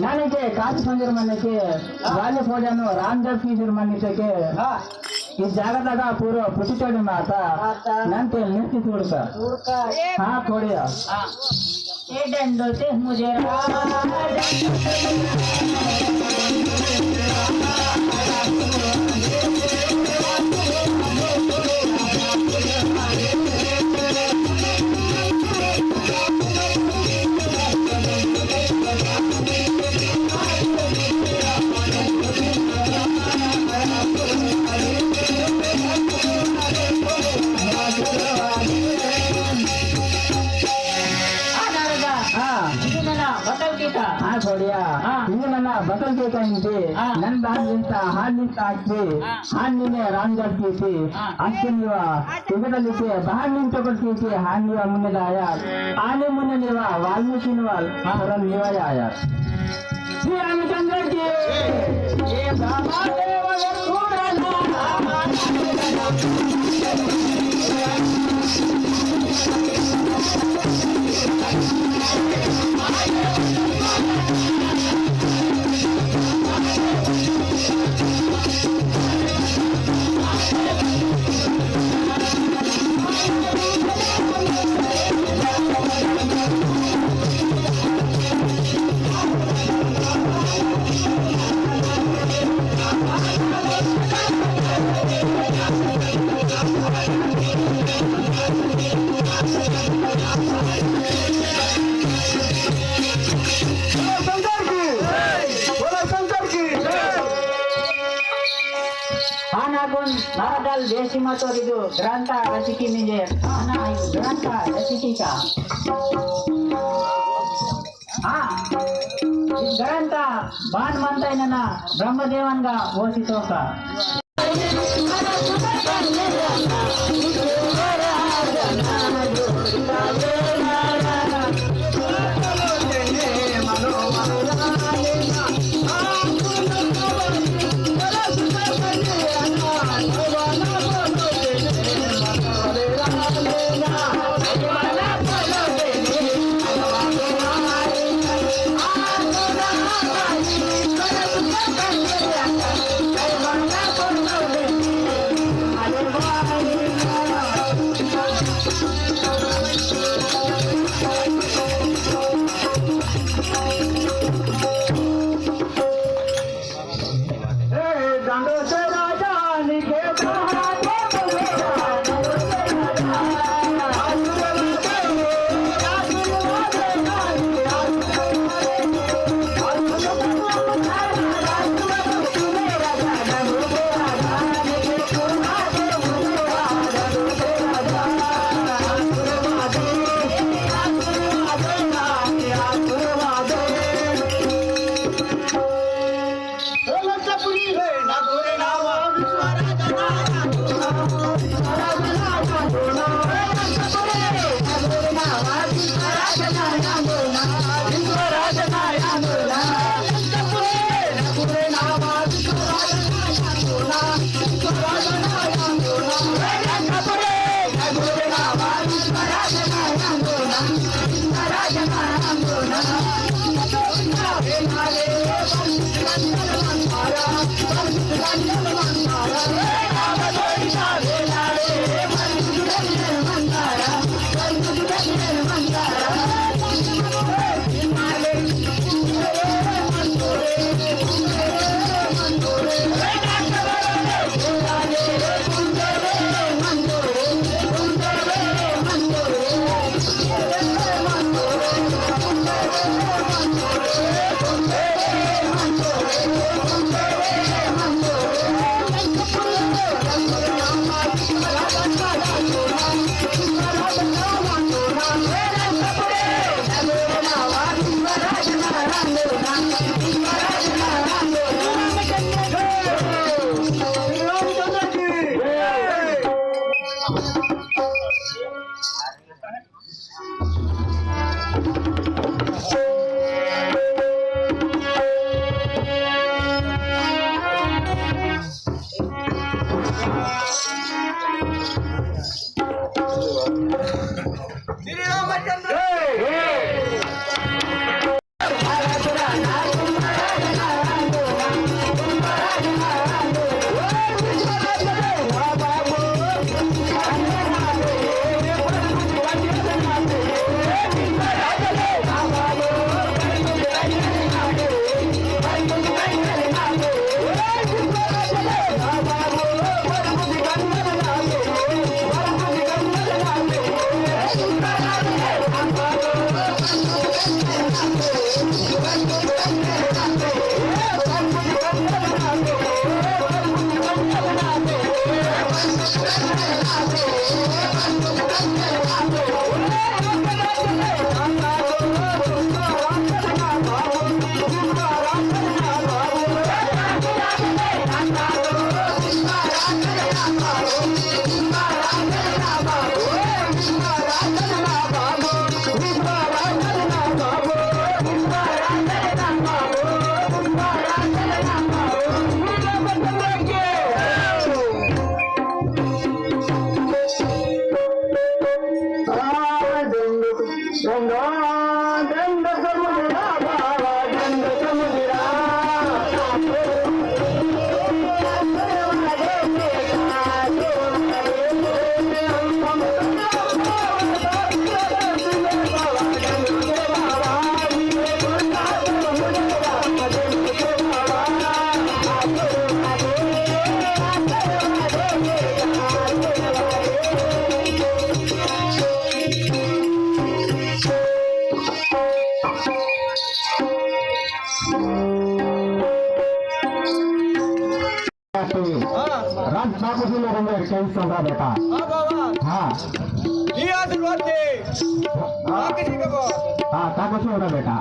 ನನಗೆ ಕಾಸು ಸಂಜರ್ ಮನೆಗೆ ಗಾಳಿ ಫೋಜನು ರಾಮದೇವ್ ಫೀಜರ್ ಮನೆಗೆ ಈ ಜಾಗದಾಗ ಪೂರ ಪುಟಿಚೋಡಿ ಮಾತ ನಂತೆ ನಿರ್ತಿ ಹುಡುಕ ಹಾ ಕೊಡಿಯ डंडोते मुझे ನನ್ನ ಬದಲ್ಬೇಕಂತೆ ನನ್ ಬಾಗಿಲಿಂತ ಹಾಲಿಂತ ಹಾಕಿ ಹಾಲಿನೇ ರಾಮ್ಜರ್ತೀತಿ ಅಕ್ಕೆ ನೀವ ತೆಗೆದಲಿಕ್ಕೆ ಬಹಳ ತಗೊಳ್ತೀತಿ ಹಾಲಿವ ಮುನ್ನದಾಯ ಆನೆ ಮುನ್ನ ನೀವ ವಾಲ್ಮೀಕಿ ನೀವ ಆಯ ಶ್ರೀ ರಾಮಚಂದ್ರ नारदल देशी मतोरिदु ग्रंथ रचिकी निजे अना ग्रंथ रचिकी का ग्रंथ बाण मंतैनना ब्रह्मदेवन्गा ओसितोका वाटते राज ठाकूर जी लोगों में कहीं चल रहा बेटा हाँ ये आशीर्वाद दे आगे ठीक है हाँ ठाकुर जी होना बेटा